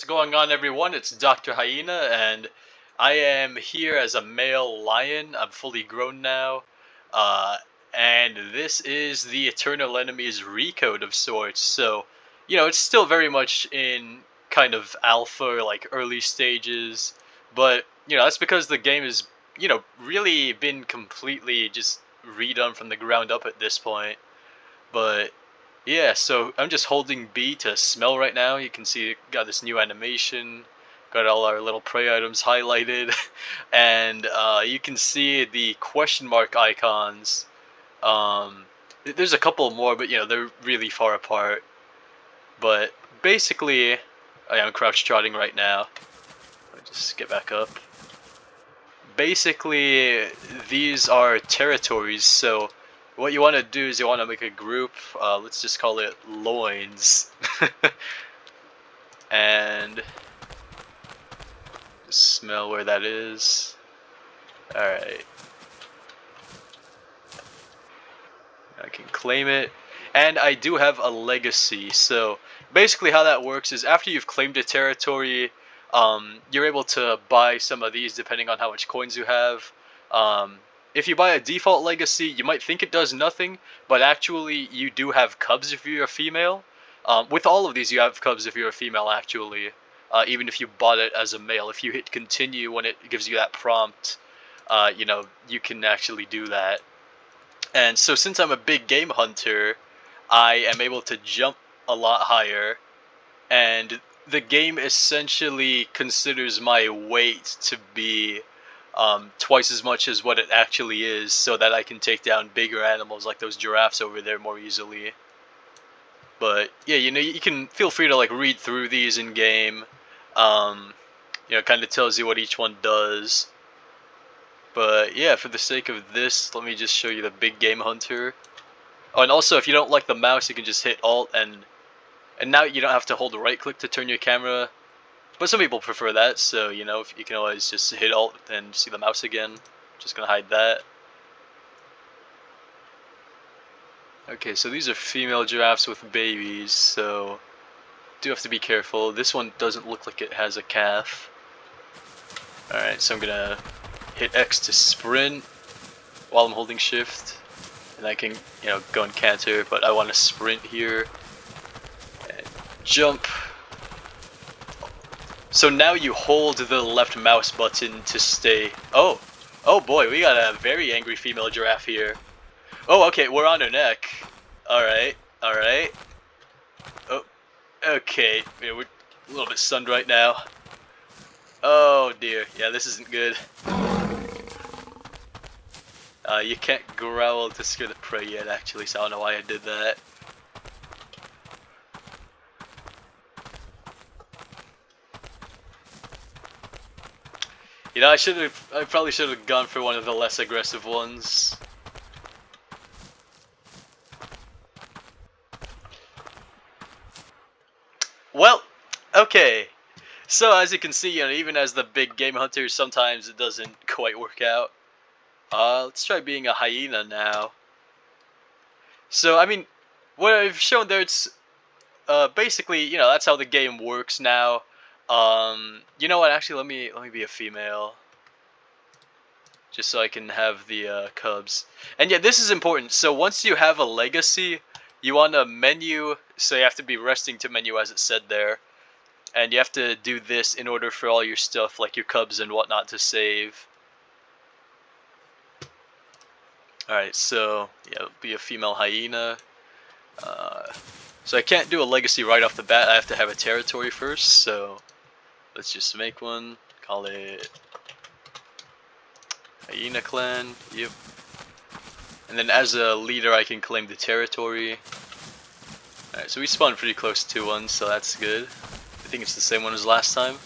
going on, everyone? It's Dr. Hyena, and I am here as a male lion. I'm fully grown now. Uh, and this is the Eternal Enemies Recode of sorts. So, it's still very much in kind of alpha, like early stages. But, that's because the game has, really been completely just redone from the ground up at this point. But yeah, so I'm just holding B to smell right now. You can see it got this new animation, got all our little prey items highlighted, and you can see the question mark icons. There's a couple more, but they're really far apart. But basically, I am crouch trotting right now. Let me just get back up. Basically, these are territories, so what you want to do is you want to make a group, let's just call it loins, and just smell where that is. Alright, I can claim it, and I do have a legacy. So basically how that works is after you've claimed a territory, you're able to buy some of these depending on how much coins you have. If you buy a default legacy, you might think it does nothing, but actually you do have cubs if you're a female. With all of these, you have cubs if you're a female, actually. Even if you bought it as a male, if you hit continue when it gives you that prompt, you can actually do that. And so since I'm a big game hunter, I am able to jump a lot higher, and the game essentially considers my weight to be twice as much as what it actually is, so that I can take down bigger animals like those giraffes over there more easily. But yeah, you can feel free to like read through these in game. It kind of tells you what each one does. But yeah, for the sake of this, let me just show you the big game hunter. Oh, and also if you don't like the mouse, you can just hit Alt, and now you don't have to hold the right click to turn your camera. But some people prefer that, so if you can always just hit Alt and see the mouse again. Just gonna hide that. Okay, so these are female giraffes with babies, so do have to be careful. This one doesn't look like it has a calf. Alright, so I'm gonna hit X to sprint while I'm holding shift, and I can go and canter, but I want to sprint here and jump. So now you hold the left mouse button to stay. Oh boy, we got a very angry female giraffe here. Oh, okay, we're on her neck. Alright. Oh, okay, yeah, we're a little bit stunned right now. Oh dear, yeah, this isn't good. You can't growl to scare the prey yet, actually, so I don't know why I did that. I probably should have gone for one of the less aggressive ones. Well, okay. So as you can see, even as the big game hunter, sometimes it doesn't quite work out. Let's try being a hyena now. So, I mean, what I've shown there, it's basically, that's how the game works now. You know what? Actually, let me be a female, just so I can have the cubs. And yeah, this is important. So once you have a legacy, you want a menu. So you have to be resting to menu, as it said there, and you have to do this in order for all your stuff, like your cubs and whatnot, to save. Alright, so yeah, be a female hyena. So I can't do a legacy right off the bat. I have to have a territory first, so let's just make one. Call it Hyena Clan. Yep. And then as a leader, I can claim the territory. Alright, so we spawned pretty close to one, so that's good. I think it's the same one as last time.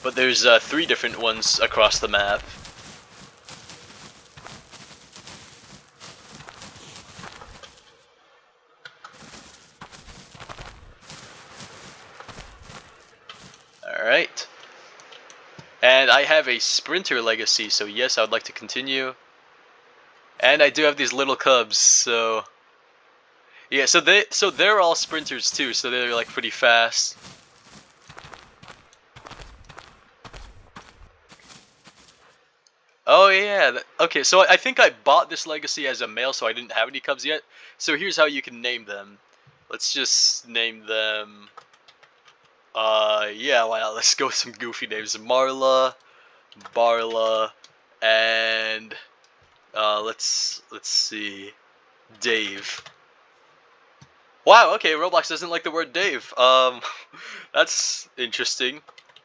But there's 3 different ones across the map. Alright. And I have a sprinter legacy, so yes, I would like to continue. And I do have these little cubs, so yeah, so they're all sprinters too, so they're like pretty fast. Oh yeah. Okay, so I think I bought this legacy as a male, so I didn't have any cubs yet. So here's how you can name them. Let's just name them. Yeah. Why not? Let's go with some goofy names: Marla, Barla, and let's see, Dave. Wow. Okay, Roblox doesn't like the word Dave. That's interesting.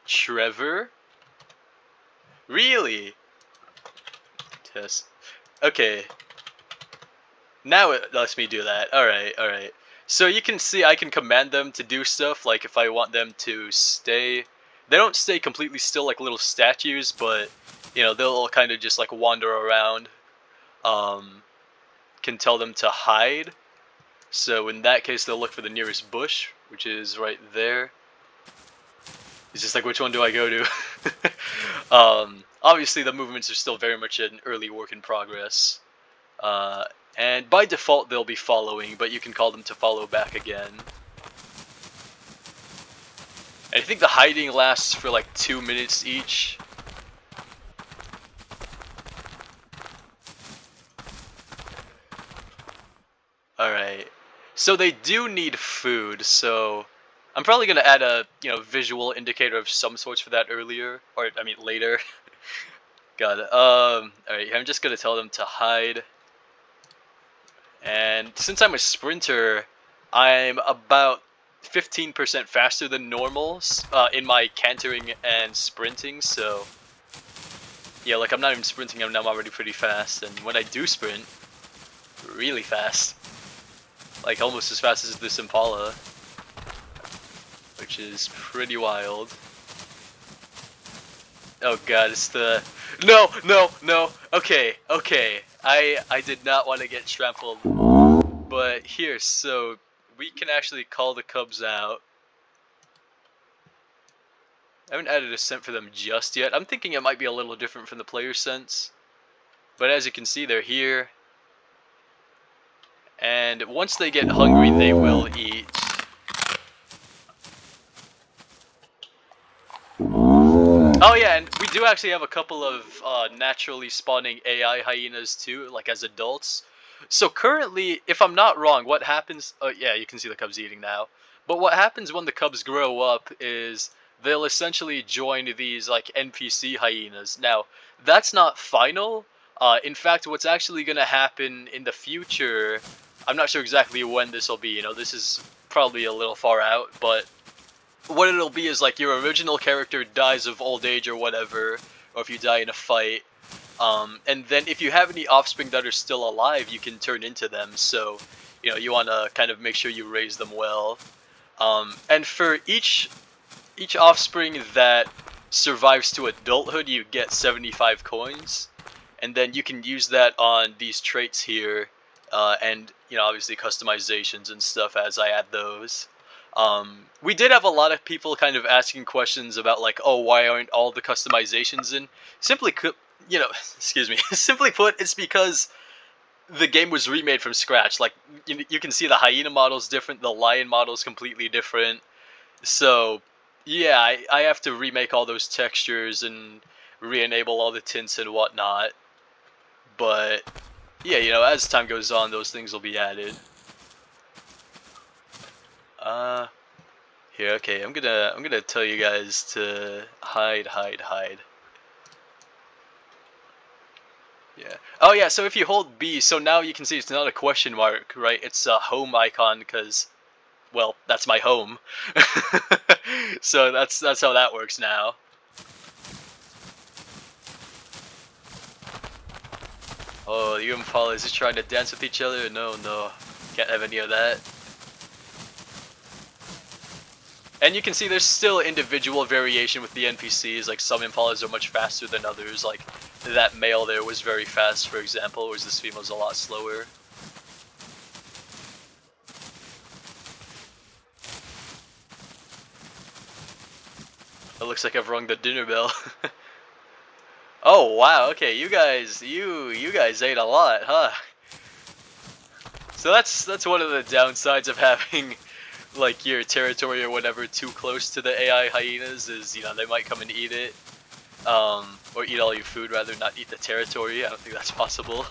Trevor. Really? Test. Okay. Now it lets me do that. Alright, alright. So you can see I can command them to do stuff, like if I want them to stay. They don't stay completely still like little statues, but, you know, they'll kind of just like wander around. Can tell them to hide. So in that case, they'll look for the nearest bush, which is right there. It's just like, which one do I go to? Obviously, the movements are still very much an early work in progress. And by default, they'll be following, but you can call them to follow back again. And I think the hiding lasts for like 2 minutes each. Alright. So they do need food, so I'm probably going to add a, visual indicator of some sorts for that earlier. Or, I mean, later. Got it. Alright, I'm just going to tell them to hide. And since I'm a sprinter, I'm about 15% faster than normals in my cantering and sprinting, so yeah, like I'm not even sprinting, I'm already pretty fast, and when I do sprint, really fast. Like almost as fast as this Impala, which is pretty wild. Oh god, it's the... No! Okay. I did not want to get trampled. But here, so we can actually call the cubs out. I haven't added a scent for them just yet. I'm thinking it might be a little different from the player sense. But as you can see, they're here. And once they get hungry, they will eat. Oh yeah, and we do actually have a couple of naturally spawning AI hyenas too, like as adults. So currently, if I'm not wrong, what happens... Oh yeah, you can see the cubs eating now. But what happens when the cubs grow up is they'll essentially join these like NPC hyenas. Now, that's not final. In fact, what's actually going to happen in the future, I'm not sure exactly when this will be. You know, this is probably a little far out, but what it'll be is like your original character dies of old age or whatever, or if you die in a fight. And then if you have any offspring that are still alive, you can turn into them. So, you know, you want to kind of make sure you raise them well. And for each offspring that survives to adulthood, you get 75 coins. And then you can use that on these traits here. And, you know, obviously customizations and stuff as I add those. We did have a lot of people kind of asking questions about like, oh, why aren't all the customizations in? Simply put, it's because the game was remade from scratch. Like, you can see the hyena model's different, the lion model's completely different. So, yeah, I have to remake all those textures and re-enable all the tints and whatnot. But, yeah, you know, as time goes on, those things will be added. Here, okay, I'm gonna tell you guys to hide. Yeah. Oh yeah, so if you hold B, so now you can see it's not a question mark, right? It's a home icon because, well, that's my home. So that's how that works now. Oh, you and Paul, is just trying to dance with each other? No, can't have any of that. And you can see there's still individual variation with the NPCs, like some Impalas are much faster than others, like that male there was very fast, for example, whereas this female's a lot slower. It looks like I've rung the dinner bell. Oh wow, okay, you guys ate a lot, huh? So that's one of the downsides of having like your territory or whatever too close to the AI hyenas is, you know, they might come and eat it. or eat all your food rather, not eat the territory. I don't think that's possible.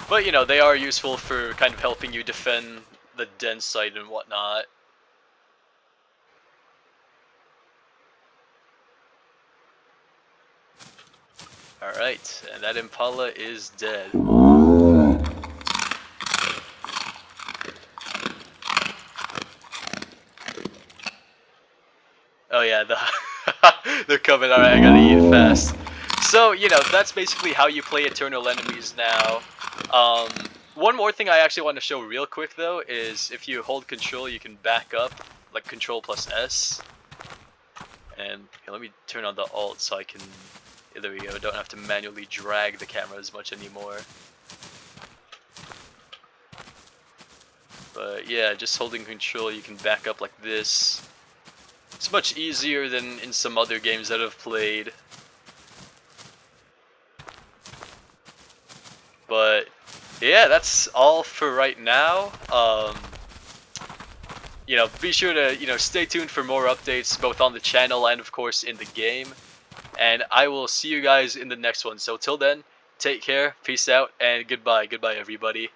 But you know, they are useful for kind of helping you defend the den site and whatnot. Alright, and that Impala is dead. Oh yeah, they're coming. Alright, I gotta eat fast. So, you know, that's basically how you play Eternal Enemies now. One more thing I actually want to show real quick though is if you hold control, you can back up, like control plus S. And okay, let me turn on the alt so I can, yeah, there we go, don't have to manually drag the camera as much anymore. But yeah, just holding control, you can back up like this. It's much easier than in some other games that I've played. But yeah, that's all for right now. You know, be sure to, you know, stay tuned for more updates both on the channel and of course in the game. And I will see you guys in the next one. So till then, take care, peace out, and goodbye. Goodbye, everybody.